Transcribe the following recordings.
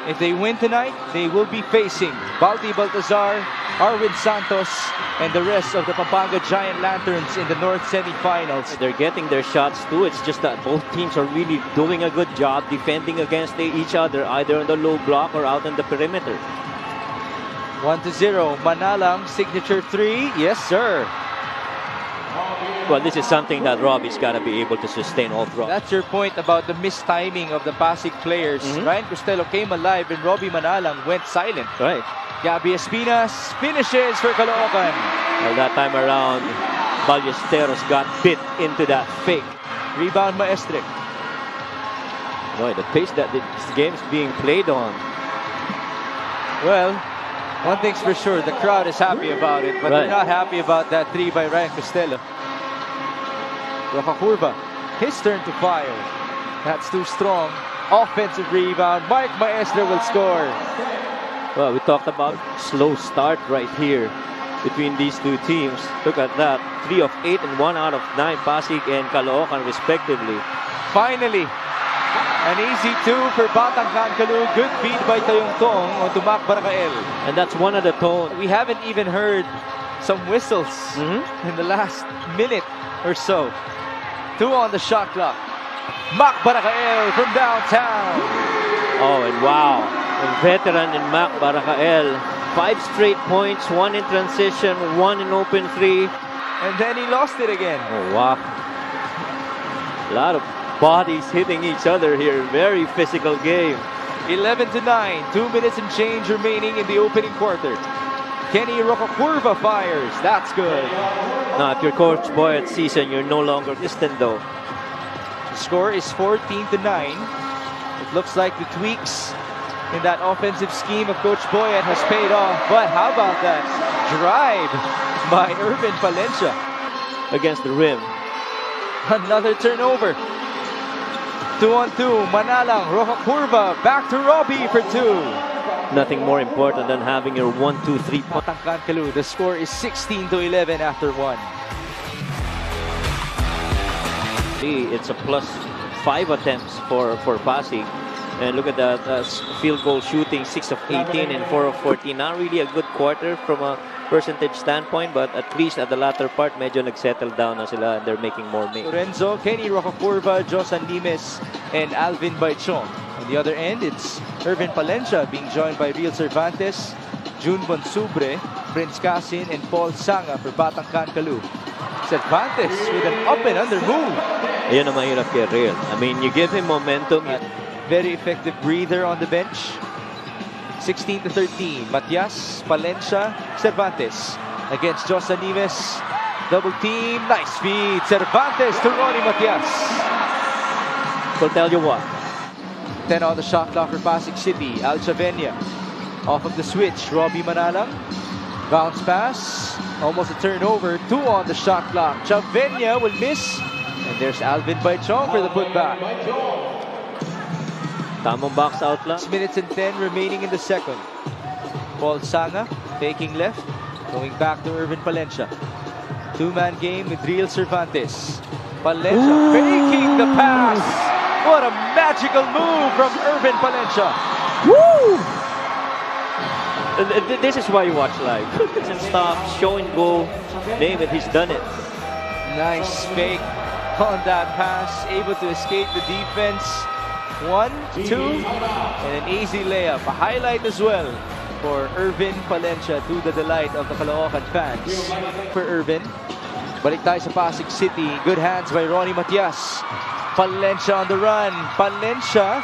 If they win tonight, they will be facing Balti Baltazar, Arwin Santos, and the rest of the Pampanga Giant Lanterns in the North semifinals. They're getting their shots too. It's just that both teams are really doing a good job defending against each other, either on the low block or out on the perimeter. 1-0. Manalang, signature three. Yes, sir. Well, this is something that Robbie's got to be able to sustain all throughout. That's your point about the mistiming of the Pasig players. Ryan Costello came alive and Robbie Manalang went silent. Right. Gabby Espinas finishes for Caloocan. Well, that time around, Ballesteros got bit into that Fake. Rebound Maestre. Boy, the pace that this game's being played on. Well, one thing's for sure, the crowd is happy about it, but they're not happy about that three by Ryan Costello. Roca Curva, his turn to fire. That's too strong. Offensive rebound. Mike Maestre will score. Well, we talked about slow start right here between these two teams. Look at that. 3 of 8 and 1 out of 9 Pasig and Caloocan respectively. Finally, an easy 2 for Batang Kalu. Good feed by Tayongtong onto Mac Barakael. And that's one of the tone. We haven't even heard some whistles in the last minute or so. 2 on the shot clock. Mac Barakael from downtown. Oh, and wow. A veteran in Mac Barakael. 5 straight points, 1 in transition, 1 in open 3. And then he lost it again. Oh, wow. A lot of bodies hitting each other here. Very physical game. 11-9. 2 minutes and change remaining in the opening quarter. Kenny Roca Curva fires. That's good. Now, if you're Coach Boyet's season, you're no longer distant though. The score is 14-9. It looks like the tweaks in that offensive scheme of Coach Boyet has paid off. But how about that drive by Irvin Palencia against the rim? Another turnover. 2-on-2. Manalang, Roca Curva, back to Robbie for 2. Nothing more important than having your 1-2-3 point. Caloocan. The score is 16-11 after 1. It's a +5 attempts for Pasig. And look at that field goal shooting, 6 of 18 and 4 of 14. Not really a good quarter from a percentage standpoint, but at least at the latter part, medyo nagsettle down na sila and they're making more makes. Lorenzo, Kenny Roca Curva, Josan Limes, and Alvin Baichong. On the other end, it's Irvin Palencia being joined by Real Cervantes, June Bonsubre, Prince Casin, and Paul Sanga for Batang Kalu. Cervantes with an up and under move. Ayan ang mahirap kay Real. I mean, you give him momentum. Very effective breather on the bench. 16-13. Matias, Palencia, Cervantes against Josan Limes. Double team. Nice feed. Cervantes to Ronnie Matias. I'll tell you what. 10 on the shot clock for Pasig City. Al Chavenia off of the switch. Robbie Manalang. Bounce pass. Almost a turnover. 2 on the shot clock. Chavenia will miss. And there's Alvin Baichong for the putback. Tamang box out lang. 6 minutes and 10 remaining in the second. Paul Sanga faking left. Going back to Irvin Palencia. 2-man game with Real Cervantes. Palencia faking the pass. What a magical move from Irvin Palencia. Woo! This is why you watch live. And stop, show and go. Name it, he's done it. Nice fake on that pass. Able to escape the defense. 1, 2, and an easy layup. A highlight as well for Irvin Palencia, to the delight of the Caloocan fans. For Irvin, balik tayo sa Pasig City. Good hands by Ronnie Matias. Palencia on the run. Palencia.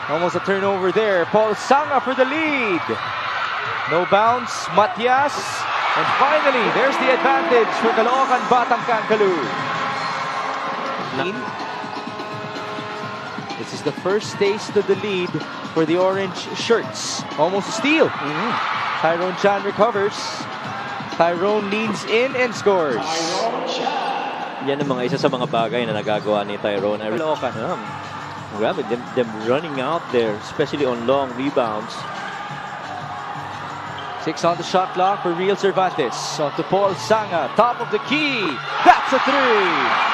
Almost a turnover there. Paul Sanga for the lead. No bounce. Matias. And finally, there's the advantage for Caloocan Batang Kalu. This is the first taste of the lead for the orange shirts. Almost a steal. Tyrone Chan recovers. Tyrone leans in and scores. Yan ang mga isa sa mga bagay na nagagawa ni Tyrone. Caloocan. Grabe, them running out there, especially on long rebounds. 6 on the shot clock for Real Cervantes. On to Paul Sanga, top of the key. That's a 3.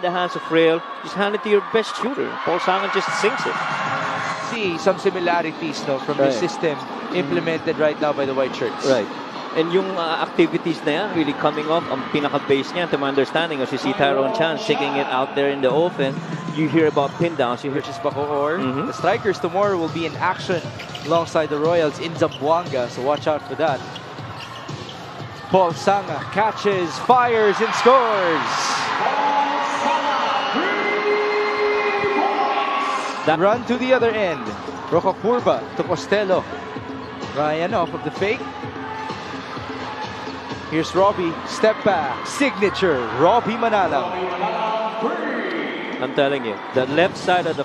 in the hands of Frail, just hand it to your best shooter. Paul Sanga just sinks it. See some similarities from the system implemented right now by the white shirts. Right. And yung activities na yan, really coming off, ang pinaka-base niya, to my understanding, as you see Tyrone Chan sticking it out there in the open, you hear about pin downs, you hear just Bacoor. The Strikers tomorrow will be in action alongside the Royals in Zamboanga, so watch out for that. Paul Sanga catches, fires, and scores. That run to the other end. Roca Curva to Costello. Ryan off of the fake. Here's Robbie, step back, signature, Robbie Manalang. I'm telling you, the left side of the...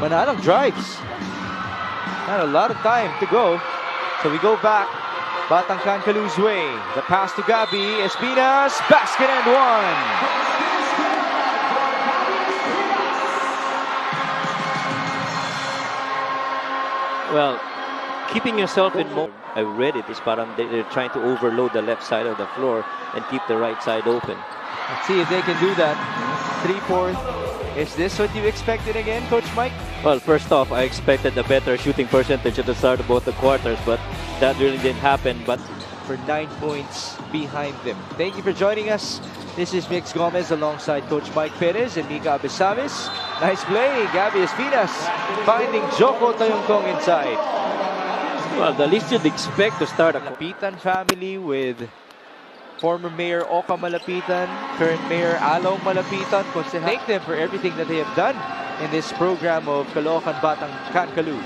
Manalang drives. Not a lot of time to go. So we go back, Batang Cancalu's way. The pass to Gabi, Espinas, basket and one. Well, keeping yourself in mode. I read it, is parang they're trying to overload the left side of the floor and keep the right side open. Let's see if they can do that. 3-4. Is this what you expected again, Coach Mike? Well, first off, I expected a better shooting percentage at the start of both the quarters, but that really didn't happen. But for 9 points behind them. Thank you for joining us. This is Mix Gomez alongside Coach Mike Perez and Mika Abesamis. Nice play, Gabi Espinas finding Joko Tayongtong inside. Well, the least you'd expect to start a... Malapitan family with former Mayor Oka Malapitan, current Mayor Along Malapitan. Thank them for everything that they have done in this program of Caloocan Batang Cancalu.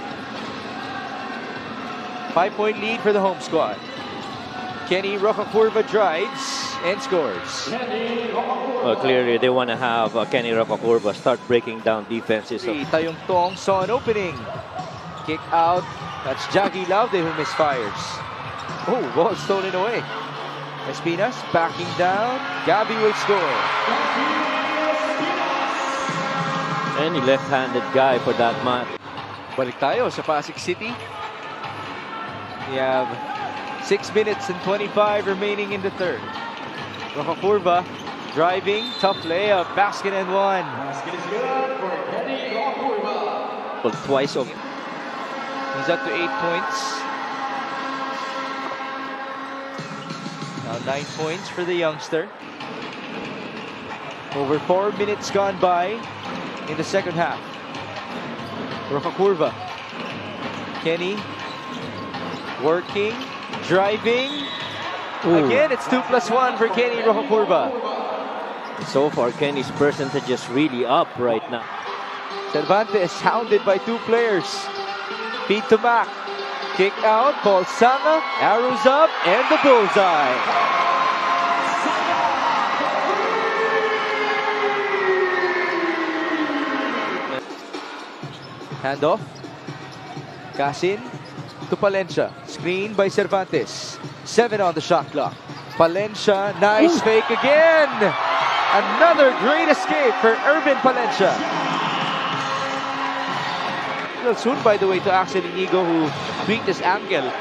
5-point lead for the home squad. Kenny Roca Curva drives and scores. Well, clearly they want to have Kenny Roca Curva start breaking down defenses. Tayongtong saw an opening. Kick out. That's Jaggy Laude who misfires. Oh, ball stolen away. Espinas backing down. Gabi will score. Any left-handed guy for that match. Balik tayo sa Pasig City. We have 6 minutes and 25 remaining in the third. Roca Curva driving, tough layup, basket and one. Basket is good for Kenny Roca Curva. Well, twice of... He's up to 8 points. Now 9 points for the youngster. Over 4 minutes gone by in the second half. Roca Curva. Kenny working, driving. Ooh. Again, it's 2+1 for Kenny Roca Curva. So far, Kenny's percentage is really up right now. Cervantes hounded by 2 players. Feed to Mac. Kick out. Paul Sanga. Arrows up. And the bullseye. Handoff. Casin to Palencia. Screen by Cervantes. 7 on the shot clock. Palencia. Nice fake again. Another great escape for Irvin Palencia. Well, soon, by the way, to Axel Inigo, who tweaked his ankle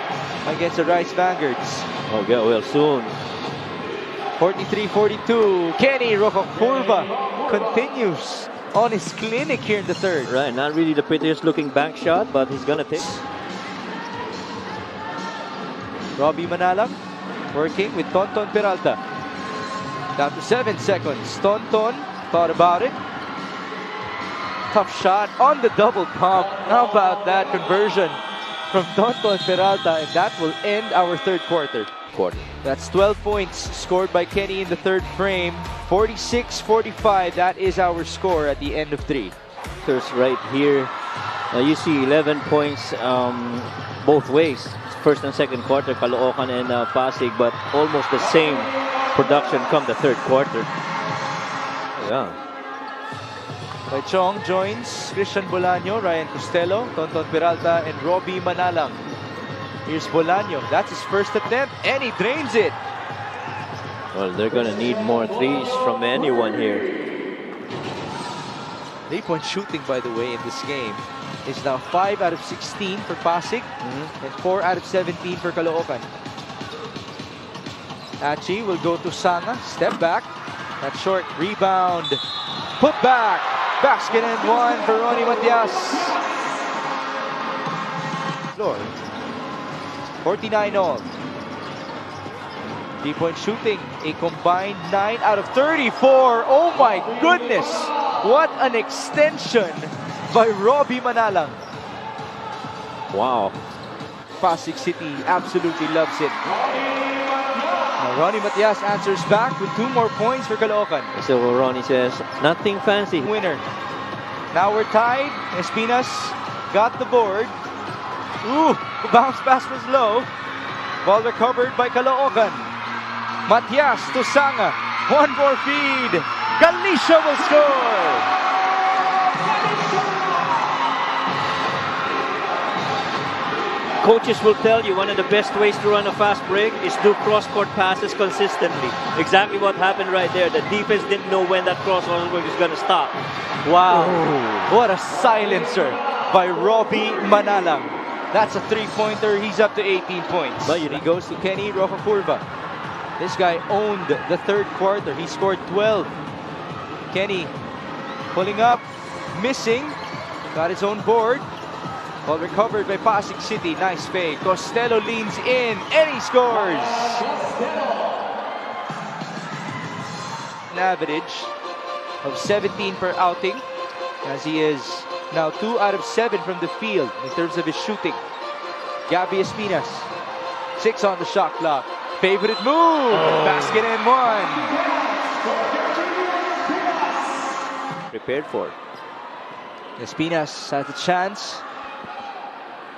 against the Rice Vanguards. Okay, well, soon. 43-42. Kenny Roca Curva continues on his clinic here in the third. Right, not really the prettiest looking bank shot, but he's gonna take. Robbie Manalang working with Tonton Peralta. Down to 7 seconds. Tonton thought about it. Tough shot on the double pump. How about that conversion from Tonton Peralta? And that will end our third quarter. That's 12 points scored by Kenny in the third frame. 46-45. That is our score at the end of 3. There's right here. You see 11 points both ways. First and second quarter, Caloocan and Pasig, but almost the same production come the third quarter. Yeah. Chong joins Christian Bolaño, Ryan Costello, Tonton Peralta, and Robbie Manalang. Here's Bolaño. That's his first attempt, and he drains it. Well, they're going to need more threes from anyone here. 3-point shooting, by the way, in this game is now 5 out of 16 for Pasig and 4 out of 17 for Caloocan. Achi will go to Sanga, step back, That short rebound. Put back. Basket and one for Ronnie Matias. Floor. 49 all. 3-point shooting. A combined 9 out of 34. Oh my goodness. What an extension by Robbie Manalang. Wow. Pasig City absolutely loves it. Now Ronnie Matias answers back with 2 more points for Caloocan. So Ronnie says, nothing fancy. Winner. Now we're tied. Espinas got the board. Ooh, the bounce pass was low. Ball recovered by Caloocan. Matias to Sanga. 1 more feed. Galicia will score. Coaches will tell you one of the best ways to run a fast break is do cross-court passes consistently. Exactly what happened right there. The defense didn't know when that cross-court was going to stop. Wow. What a silencer by Robbie Manalang. That's a 3-pointer. He's up to 18 points. But he goes to Kenny Rocafurva. This guy owned the 3rd quarter. He scored 12. Kenny pulling up, missing. Got his own board. Ball recovered by Pasig City. Nice fade. Costello leans in and he scores. An average of 17 per outing, as he is now 2 out of 7 from the field in terms of his shooting. Gabby Espinas, 6 on the shot clock. Favorite move. Basket and one. Prepared for. Espinas has a chance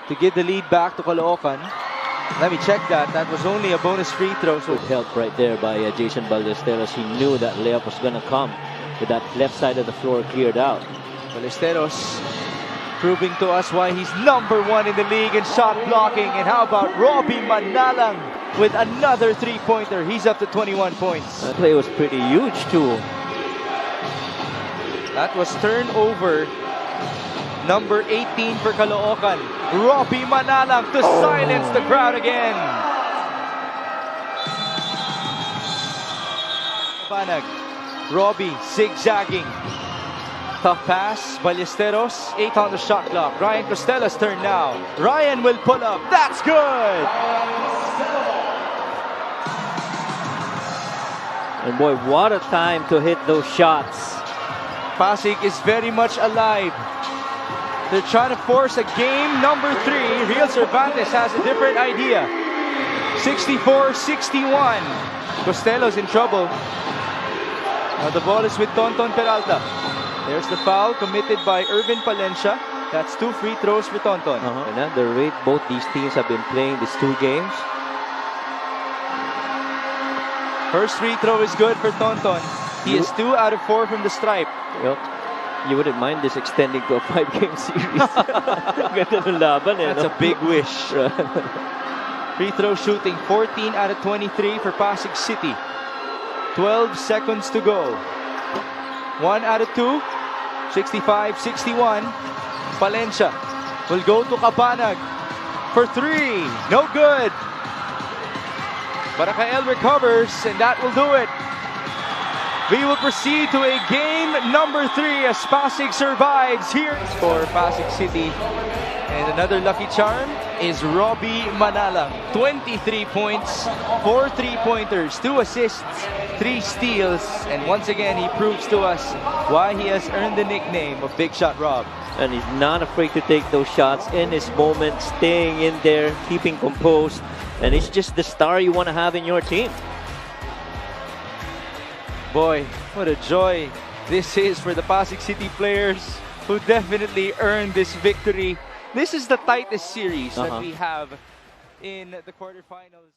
to give the lead back to Caloocan. Let me check that. That was only a bonus free throw. So Good help right there by Jason Ballesteros. He knew that layup was going to come with that left side of the floor cleared out. Ballesteros proving to us why he's #1 in the league in shot blocking. And how about Robbie Manalang with another 3-pointer? He's up to 21 points. That play was pretty huge too. That was turnover number 18 for Caloocan. Robbie Manalang to silence the crowd again. Banag. Robbie zigzagging. Tough pass. Ballesteros. 8 on the shot clock. Ryan Costello's turn now. Ryan will pull up. That's good. And boy, what a time to hit those shots. Pasig is very much alive. They're trying to force a game number 3. Real Cervantes has a different idea. 64-61. Costello's in trouble. Now the ball is with Tonton Peralta. There's the foul committed by Irvin Palencia. That's 2 free throws for Tonton. And at the rate both these teams have been playing these 2 games. First free throw is good for Tonton. He is 2 out of 4 from the stripe. Yep. You wouldn't mind this extending to a 5-game series. Ganda ng laban, eh, That's no? a big wish. Free throw shooting, 14 out of 23 for Pasig City. 12 seconds to go. 1 out of 2. 65-61. Palencia will go to Kapanag for 3. No good. Baracael recovers, and that will do it. We will proceed to a game number 3 as Pasig survives here for Pasig City. And another lucky charm is Robbie Manalang. 23 points, 4 3-pointers, 2 assists, 3 steals. And once again, he proves to us why he has earned the nickname of Big Shot Rob. And he's not afraid to take those shots in his moment, staying in there, keeping composed. And it's just the star you want to have in your team. Boy, what a joy this is for the Pasig City players who definitely earned this victory. This is the tightest series that we have in the quarterfinals.